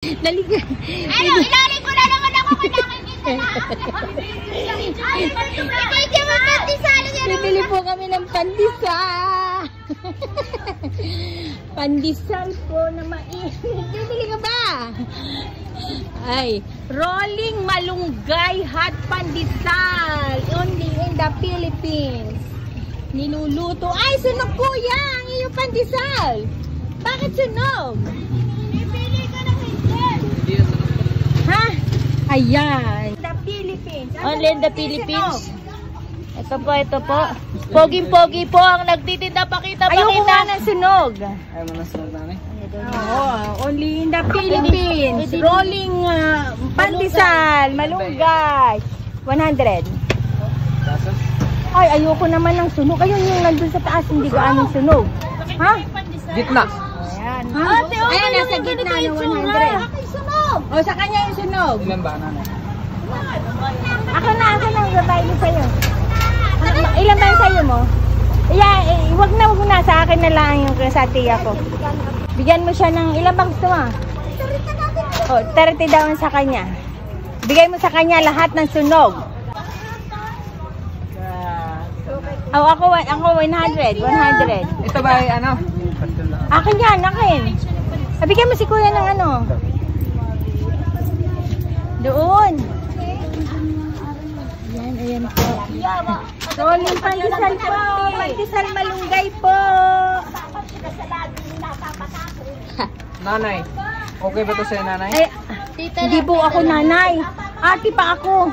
Dali ka. Ano, ilalim ko na naman ako Bibili po kami ng pandesal. Pandesal po na mainit. Bibili ka ba? Ay, rolling malunggay hot pandesal. Only in the Philippines. Niluluto. Ay, sunog po yan. Yung pandesal. Bakit sunog? Bibili ka ng hindi. Ha? Ayan. The Philippines. Only in the Philippines. Ito po. Poging-pogi po ang nagtitinda. Pakita. Ayoko nga ng sunog. Ayaw mo na sunog namin? Oh, only in the Philippines. Rolling pandesal, malunggay. 100. Kaso? Ay, ayoko naman ng sunog. Ayun yung nandun sa taas, hindi gaanong sunog. Ha? Gitna. Ayan. Ha? Ayan, nasa gitna ng 100. O, sa kanya yung sunog. Ilan ba, nanay? Ako na, babae mo sa'yo. Ilan ba yung sa'yo mo? Wag na, sa akin na lang yung sa tiya ko. Bigyan mo siya ng, ilan bang gusto mo? O, 30 daw sa kanya. Bigay mo sa kanya lahat ng sunog. Oh, ako 100. Ito ba ay ano? Akin yan, akin. Bigyan mo si kuya ng ano. Doon. Ayan po. Rolling pandesal po. Pandesal malunggay po. Nanay. Okay ba ito sa'yo, nanay? Ay, hindi po ako nanay. Ate pa ako.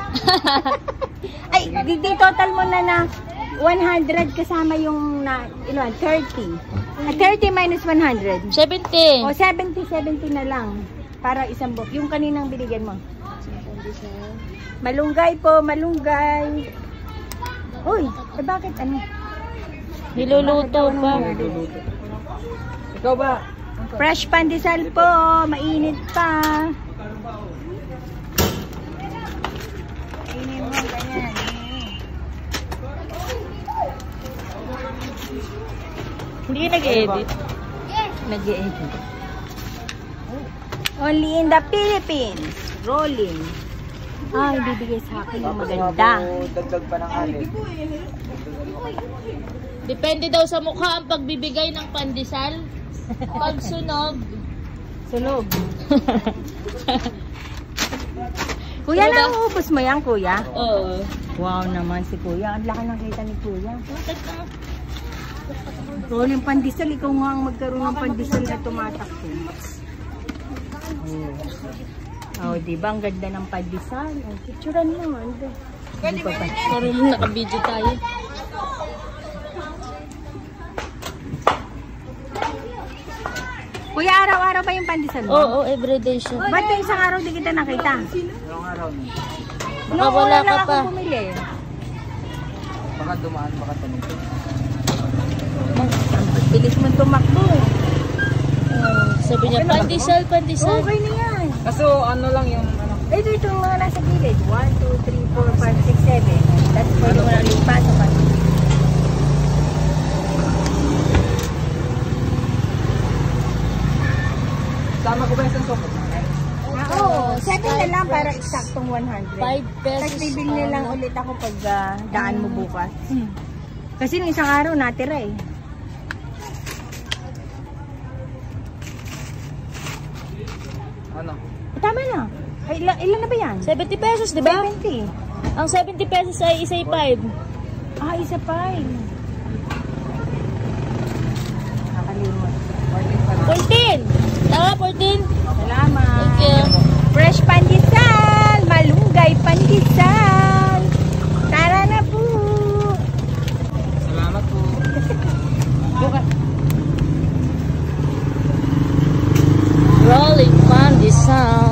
Ay, di total mo na 100 kasama yung 30. 30 minus 100. 70. O 70 na lang. Para isang book. Yung kaninang binigyan mo. Malunggay po, malunggay. Uy, bakit ano? Niluluto pa. Ikaw ba? Fresh pandesal po, mainit pa. Kainin mo, ganyan. Hindi ka nag-edit. Nag-edit. Only in the Philippines. Rolling. Ay, bibigay sa akin yung maganda. Dagdag pa ng alin. Depende daw sa mukha ang pagbibigay ng pandesal. Pag sunog. Sunog. Kuya, Ano ba? nauubos mo yan, kuya? Oo. Wow naman si kuya. Ang laki ng kita ni kuya. Rolling pandesal. Ikaw nga ang magkaroon ng pandesal na tumatakbo. Oh, diba? Ang ganda ng pandesal. Oh, picturean mo. Parang naka-video tayo. Kuya, araw-araw ba yung pandesal mo? Oo, everyday siya. Ba't yung isang araw di kita nakita? Ilang araw na. Baka wala ka pa. Ako bumili. Baka dumaan, baka tumito. Bilis mo tumakbo. Sabi niya, pandesal. Okay na yan. Kaso ano lang yung ano? Ito yung mga nasa gilid. 1, 2, 3, 4, 5, 6, 7. That's for the one paso pa. Sama ko ba yung sasokot? Oo, 7 na lang para eksaktong 100. 5 pesos. Tapos bibili na lang ulit ako pag daan mo bukas. Kasi nung isang araw natira eh. Ano? Tama na. Ay, ilan na ba yan? 70 pesos, di ba? 70. Ang 70 pesos ay isa'y 5. Ah, isa pa eh. Nakalimot. 14! Tama, 14? Salamat. Thank you. Fresh pandesal, malunggay pandesal. Tara na po. Salamat po. Rolling pandesal.